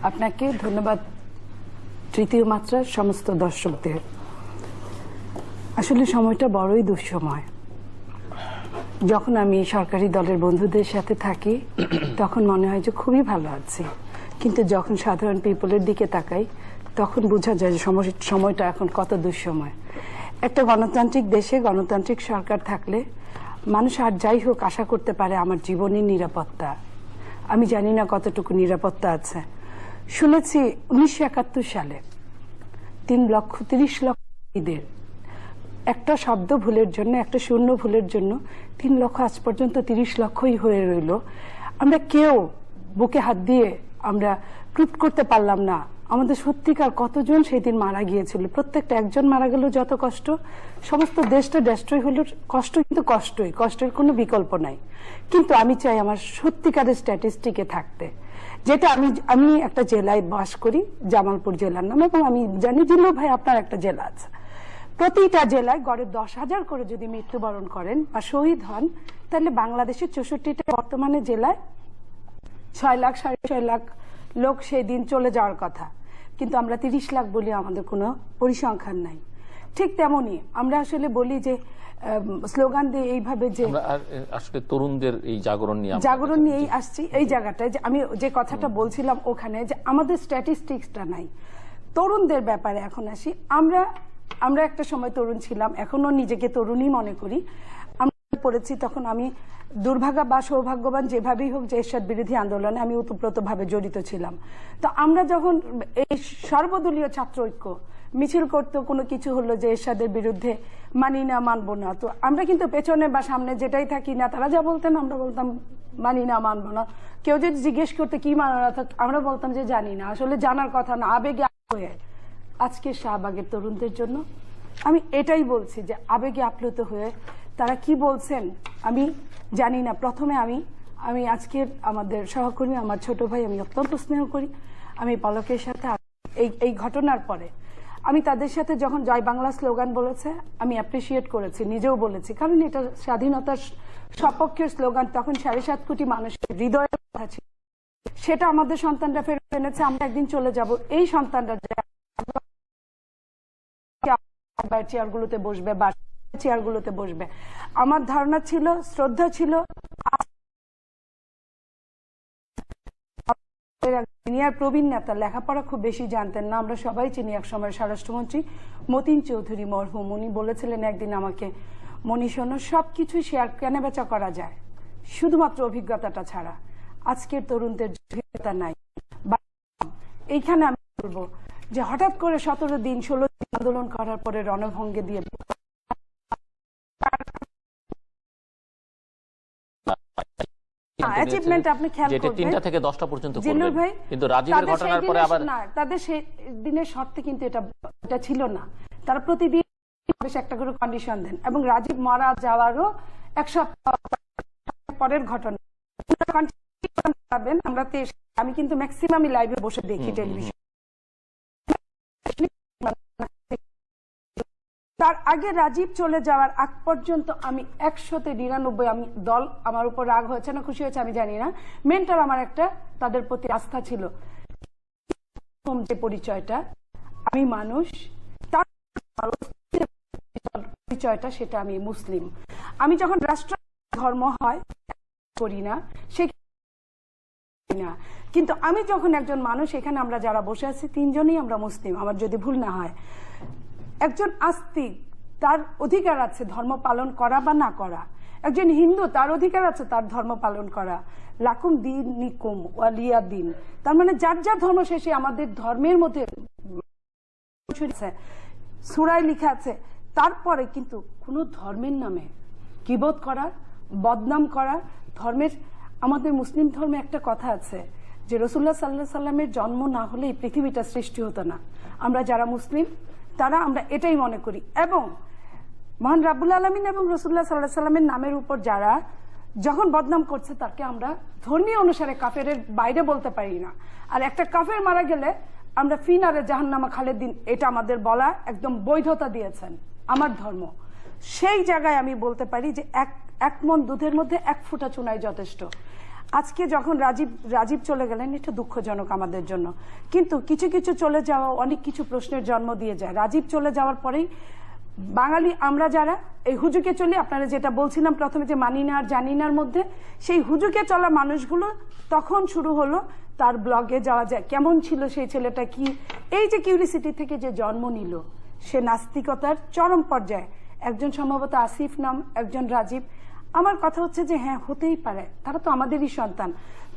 আপনাকে ধন্যবাদ। তৃতীয় মাত্রার সমস্ত দর্শকদের, আসলে সময়টা বড়ই দুঃসময়। যখন আমি সরকারি দলের বন্ধুদের সাথে থাকি তখন মনে হয় যে খুবই ভালো আছি, কিন্তু যখন সাধারণ পিপলের দিকে তাকাই তখন বোঝা যায় যে সময়টা এখন কত দুঃসময়। একটা গণতান্ত্রিক দেশে গণতান্ত্রিক সরকার থাকলে মানুষ আর যাই হোক আশা করতে পারে আমার জীবনের নিরাপত্তা। আমি জানি না কতটুকু নিরাপত্তা আছে। শুনেছি 1971 সালে 3,30,00,000 একটা শব্দ ভুলের জন্য, একটা শূন্য ভুলের জন্য 3 লক্ষ আজ পর্যন্ত 30 লক্ষই হয়ে রইল। আমরা কেউ বুকে হাত দিয়ে আমরা প্রুভ করতে পারলাম না আমাদের সত্যিকার কতজন সেই দিন মারা গিয়েছিল। প্রত্যেকটা একজন মারা গেল যত কষ্ট, সমস্ত দেশটা ডেস্ট্রয় হলো কষ্ট, কিন্তু কষ্টের কোনো বিকল্প নাই। কিন্তু আমি চাই আমার সত্যিকারের স্ট্যাটিস্টিকে থাকতে, যেটা আমি একটা জেলায় বাস করি, জামালপুর জেলার নাম, এবং আমি জানি জিল্লু ভাই আপনার একটা জেলা আছে। প্রতিটা জেলায় গড়ে 10,000 করে যদি মৃত্যুবরণ করেন বা শহীদ হন, তাহলে বাংলাদেশের 64টা বর্তমানে জেলায় 6 লাখ 6.5 লাখ লোক সেই দিন চলে যাওয়ার কথা, কিন্তু আমরা 30 লাখ বলি, আমাদের কোনো পরিসংখ্যান নাই। ঠিক তেমনি আমরা আসলে বলি যে স্লোগান দিয়ে এইভাবে যে আসলে তরুণদের এই জাগরণ নিয়েই আসছি এই জায়গাটায়, যে আমি যে কথাটা বলছিলাম ওখানে, যে আমাদের স্ট্যাটিস্টিক্সটা নাই তরুণদের ব্যাপারে। এখন আসি, আমরা একটা সময় তরুণ ছিলাম, এখনো নিজেকে তরুণই মনে করি। আমরা পড়েছি তখন আমি দুর্ভাগা বা সৌভাগ্যবান যেভাবেই হোক যে এরশাদ বিরোধী আন্দোলনে আমি ওতপ্রোতভাবে জড়িত ছিলাম। তো আমরা যখন এই সর্বদলীয় ছাত্র ঐক্য মিছিল করতো, কোনো কিছু হলো যে এরশাদের বিরুদ্ধে মানি না, মানবো না, তো আমরা কিন্তু পেছনে বা সামনে যেটাই থাকি না, তারা যা বলতেন আমরা বলতাম মানি না, মানবো না। কেউ যদি জিজ্ঞেস করতে কি মানা, আমরা বলতাম যে জানি না, আসলে জানার কথা না, আবেগে হয়ে। আজকে শাহবাগের তরুণদের জন্য আমি এটাই বলছি যে আবেগে আপ্লুত হয়ে তারা কি বলছেন আমি জানি না। প্রথমে আমি আজকের আমাদের সহকর্মী, আমার ছোট ভাই, আমি অত্যন্ত স্নেহ করি। আমি পলকের সাথে এই ঘটনার পরে আমি তাদের সাথে যখন জয় বাংলা স্লোগান বলেছে আমি অ্যাপ্রিসিয়েট করেছি, নিজেও বলেছি, কারণ এটা স্বাধীনতার সপক্ষের স্লোগান। তখন 7.5 কোটি মানুষের হৃদয়ের কথা ছিল, সেটা আমাদের সন্তানরা ফেরত এনেছে। আমরা একদিন চলে যাব, এই সন্তানরা চেয়ারগুলোতে বসবে বা চেয়ারগুলোতে বসবে। আমার ধারণা ছিল, শ্রদ্ধা ছিল, সিনিয়র প্রবীণ নেতা, লেখাপড়া খুব বেশি জানতেন না, আমরা সবাই চিনি, এক সময় স্বরাষ্ট্রমন্ত্রী মতিন চৌধুরী মরহুম, উনি বলেছিলেন একদিন আমাকে, মনি শোনো, সবকিছু শেয়ার কেনাবেচা করা যায় শুধুমাত্র অভিজ্ঞতাটা ছাড়া। আজকের তরুণদের অভিজ্ঞতা নাই। এইখানে আমি বলবো যে হঠাৎ করে 17 দিন 16 দিন আন্দোলন করার পরে রণভঙ্গে দিয়ে আপনি খেয়াল করবেন 3টা থেকে 10টা পর্যন্ত করবেন, কিন্তু রাজীবের ঘটনার পরে আবার তাদের সেই দিনের শর্তে কিন্তু এটা ছিল না। তারা প্রতিদিন বেশ একটা করে কন্ডিশন দেন, এবং রাজীব মারা যাওয়ারও 1 সপ্তাহ পরের ঘটনা আমরা আমি কিন্তু ম্যাক্সিমামই লাইভে বসে দেখি টেলিভিশন। তার আগে রাজীব চলে যাওয়ার আগ পর্যন্ত আমি 100-99, আমি দল আমার উপর রাগ হয়েছে না খুশি হয়েছে আমি জানি না, মেন্টাল আমার একটা তাদের প্রতি আস্থা ছিল। যে পরিচয়টা আমি মানুষ, তার পরিচয়টা সেটা আমি মুসলিম। আমি যখন রাষ্ট্র ধর্ম হয় করি না, সে না, কিন্তু আমি যখন একজন মানুষ, এখানে আমরা যারা বসে আছি 3 জনই আমরা মুসলিম, আমার যদি ভুল না হয়। একজন আস্তিক, তার অধিকার আছে ধর্ম পালন করা বা না করা। একজন হিন্দু, তার অধিকার আছে তার ধর্ম পালন করা। লাকুম দীনুকুম ওয়ালিয়া দিন, তার মানে যার যার ধর্ম শেষে আমাদের ধর্মের মধ্যে সূরায় লেখা আছে। তারপরে কিন্তু কোনো ধর্মের নামে কিবত করা, বদনাম করা, ধর্মের, আমাদের মুসলিম ধর্মে একটা কথা আছে যে রাসূলুল্লাহ সাল্লাল্লাহু আলাইহি সাল্লামের জন্ম না হলে এই পৃথিবীটা সৃষ্টি হতো না। আমরা যারা মুসলিম তারা আমরা এটাই মনে করি, এবং মহান রাব্বুল আলামিন এবং রাসূলুল্লাহ সাল্লাল্লাহু আলাইহি সাল্লামের নামের উপর যারা যখন বদনাম করছে তাকে আমরা ধর্মীয় অনুসারে কাফেরের বাইরে বলতে পারি না। আর একটা কাফের মারা গেলে আমরা ফিনারে জাহান্নামা খালেদিন, এটা আমাদের বলা একদম বৈধতা দিয়েছেন আমার ধর্ম। সেই জায়গায় আমি বলতে পারি যে এক মন দুধের মধ্যে 1 ফোঁটা চুনাই যথেষ্ট। আজকে যখন রাজীব চলে গেলেন, এটা দুঃখজনক আমাদের জন্য, কিন্তু কিছু কিছু চলে যাওয়া অনেক কিছু প্রশ্নের জন্ম দিয়ে যায়। রাজীব চলে যাওয়ার পরেই বাঙালি আমরা যারা এই হুজুকে চলি, আপনারা যেটা বলছিলাম প্রথমে যে মানি না আর জানি নার মধ্যে, সেই হুজুকে চলা মানুষগুলো তখন শুরু হলো তার ব্লগে যাওয়া যায়, কেমন ছিল সেই ছেলেটা, কি এই যে কিউরিসিটি থেকে যে জন্ম নিল, সে নাস্তিকতার চরম পর্যায়ে। একজন সম্ভবত আসিফ নাম, একজন রাজীব। আমার কথা হচ্ছে যে হ্যাঁ, হতেই পারে, তারা তো আমাদেরই সন্তান,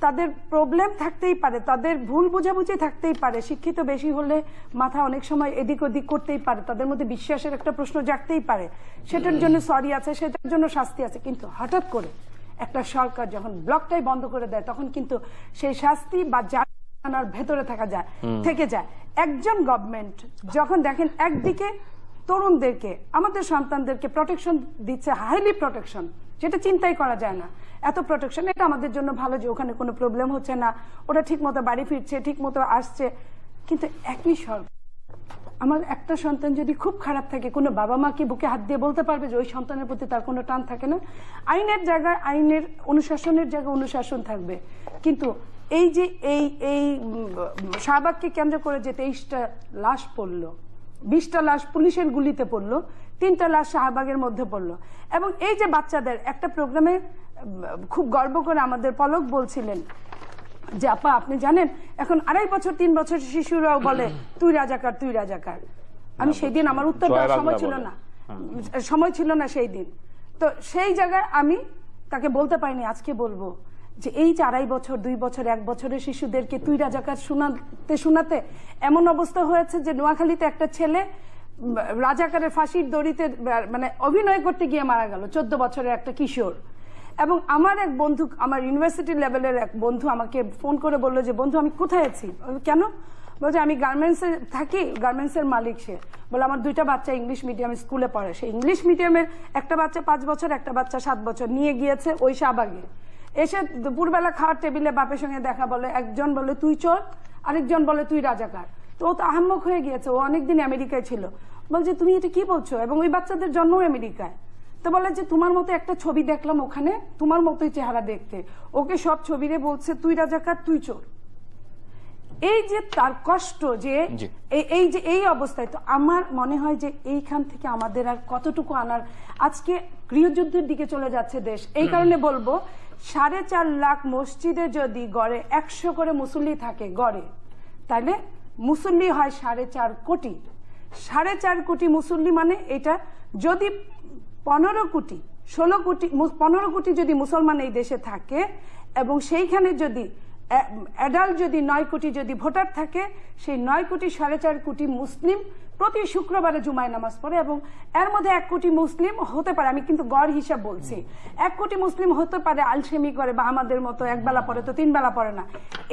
তাদের প্রবলেম থাকতেই পারে, তাদের ভুল বোঝাবুঝি থাকতেই পারে, শিক্ষিত বেশি হলে মাথা অনেক সময় এদিক ওদিক করতেই পারে, তাদের মধ্যে বিশ্বাসের একটা প্রশ্ন জাগতেই পারে, সেটার জন্য সরি আছে, সেটার জন্য শাস্তি আছে। কিন্তু হঠাৎ করে একটা সরকার যখন ব্লকটাই বন্ধ করে দেয়, তখন কিন্তু সেই শাস্তি বা জানার ভেতরে থেকে যায়। একজন গভর্নমেন্ট যখন দেখেন একদিকে তরুণদেরকে, আমাদের সন্তানদেরকে প্রোটেকশন দিচ্ছে, হাইলি প্রোটেকশন, যেটা চিন্তাই করা যায় না, এত প্রোটেকশন, এটা আমাদের জন্য ভালো যে ওখানে কোনো প্রবলেম হচ্ছে না, ওরা ঠিক মতো বাড়ি ফিরছে, ঠিক মতো আসছে। কিন্তু একই সরকার, আমার একটা সন্তান যদি খুব খারাপ থাকে, কোনো বাবা মা কি বুকে হাত দিয়ে বলতে পারবে যে ওই সন্তানের প্রতি তার কোনো টান থাকে না? আইনের জায়গায় আইনের, অনুশাসনের জায়গায় অনুশাসন থাকবে। কিন্তু এই যে এই শাহবাগকে কেন্দ্র করে যে 23টা লাশ পড়লো, 20টা লাশ পুলিশের গুলিতে পড়লো, 3টা লাশ শাহবাগের মধ্যে পড়লো, এবং এই যে বাচ্চাদের একটা প্রোগ্রামে খুব গর্ব করে আমাদের পলক বলছিলেন যে আপা আপনি জানেন এখন 2.5 বছর 3 বছর শিশুরাও বলে তুই রাজাকার, তুই রাজাকার। আমি সেই দিন আমার উত্তর দেওয়ার সময় ছিল না সেই দিন, তো সেই জায়গায় আমি তাকে বলতে পারিনি। আজকে বলবো যে এই যে 2.5 বছর 2 বছর 1 বছরের শিশুদেরকে তুই রাজাকার শোনাতে এমন অবস্থা হয়েছে যে নোয়াখালীতে একটা ছেলে রাজাকারের ফাঁসির দড়িতে মানে অভিনয় করতে গিয়ে মারা গেল, 14 বছরের একটা কিশোর। এবং আমার এক বন্ধু, আমার ইউনিভার্সিটি লেভেলের এক বন্ধু আমাকে ফোন করে বললো যে বন্ধু আমি কোথায় আছি, কেন? বলছে আমি গার্মেন্টসে থাকি, গার্মেন্টসের মালিক সে। বলে আমার 2টা বাচ্চা ইংলিশ মিডিয়াম স্কুলে পড়ে, সে ইংলিশ মিডিয়ামের একটা বাচ্চা 5 বছর, একটা বাচ্চা 7 বছর নিয়ে গিয়েছে ওই শাহবাগে। এসে দুপুরবেলা খাওয়ার টেবিলে বাপের সঙ্গে দেখা, বলে একজন বলে তুই চোর, আরেকজন বলে তুই রাজাকার। তো ও তো আহাম্মক হয়ে গিয়েছে, ও অনেকদিন আমেরিকায় ছিল। বলছে তুমি এটা কি বলছো, এবং ওই বাচ্চাদের জন্ম আমেরিকায়। তো বলে যে তোমার মতো একটা ছবি দেখলাম ওখানে, তোমার মতোই চেহারা দেখতে, ওকে সব ছবিরে বলছে তুই রাজাকার, তুই চোর। এই যে তার কষ্ট, যে এই যে এই অবস্থায়, তো আমার মনে হয় যে এইখান থেকে আমাদের আর কতটুকু আনার, আজকে গৃহযুদ্ধের দিকে চলে যাচ্ছে দেশ। এই কারণে বলবো 4.5 লাখ মসজিদে যদি গড়ে 100 করে মুসল্লি থাকে গড়ে, তাহলে মুসল্লি হয় 4.5 কোটি। 4.5 কোটি মুসল্লি মানে এটা যদি 15 কোটি 16 কোটি 15 কোটি যদি মুসলমান এই দেশে থাকে, এবং সেইখানে যদি অ্যাডাল্ট যদি 9 কোটি যদি ভোটার থাকে, সেই 9 কোটি 4.5 কোটি মুসলিম প্রতি শুক্রবারে জুমায় নামাজ পড়ে, এবং এর মধ্যে 1 কোটি মুসলিম হতে পারে, আমি কিন্তু গড় হিসাব বলছি, 1 কোটি মুসলিম হতে পারে আলসেমি করে বা আমাদের মতো 1 বেলা পড়ে তো 3 বেলা পড়ে না।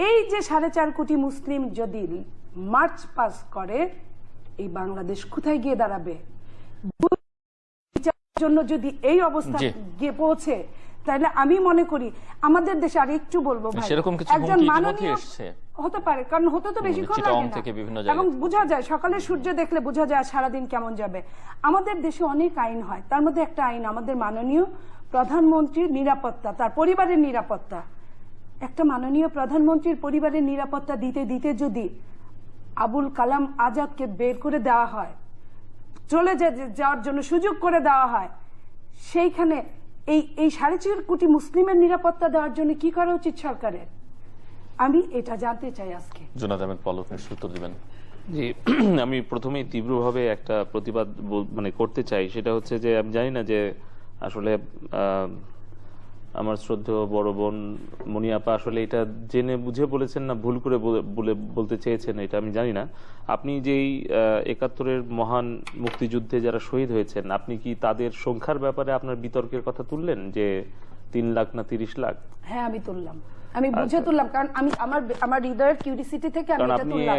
এই যে 4.5 কোটি মুসলিম যদি মার্চ পাস করে, এই বাংলাদেশ কোথায় গিয়ে দাঁড়াবে? জন্য যদি এই অবস্থা গিয়ে পৌঁছে, তাহলে আমি মনে করি আমাদের দেশে, আর একটু বলবো ভাই, একজন মাননীয় হতে পারে, কারণ হতে তো বেশিক্ষণ লাগে না, এবং বোঝা যায় সকালে সূর্য দেখলে বোঝা যায় সারাদিন কেমন যাবে। আমাদের দেশে অনেক আইন হয়, তার মধ্যে একটা আইন আমাদের মাননীয় প্রধানমন্ত্রীর নিরাপত্তা, তার পরিবারের নিরাপত্তা। একটা মাননীয় প্রধানমন্ত্রীর পরিবারের নিরাপত্তা দিতে দিতে যদি আবুল কালাম আজাদকে বের করে দেওয়া হয়, চলে যাওয়ার জন্য সুযোগ করে দেওয়া হয়, সেইখানে এই 4.5 কোটি মুসলিমের নিরাপত্তা দেওয়ার জন্য কি করা উচিত সরকারের? আমি এটা জানতে চাই আজকে। জনাব আহমেদ পলক উত্তর দিবেন। জি, আমি প্রথমেই তীব্রভাবে একটা প্রতিবাদ মানে করতে চাই, সেটা হচ্ছে যে আমি জানি না যে আসলে আমার শ্রদ্ধেয় বড় বোন মনিয়াপা আসলে এটা জেনে বুঝে বলেছেন না ভুল করে বলতে চেয়েছেন, এটা আমি জানি না। আপনি যেই 71-এর মহান মুক্তিযুদ্ধে যারা শহীদ হয়েছেন, আপনি কি তাদের সংখ্যার ব্যাপারে আপনার বিতর্কের কথা তুললেন যে 3 লাখ না 30 লাখ? হ্যাঁ, আমি তুললাম, আমি বুঝে তুললাম, কারণ আমি আমার হৃদয়ের কিউরিসিটি থেকে আমি এটা তুললাম।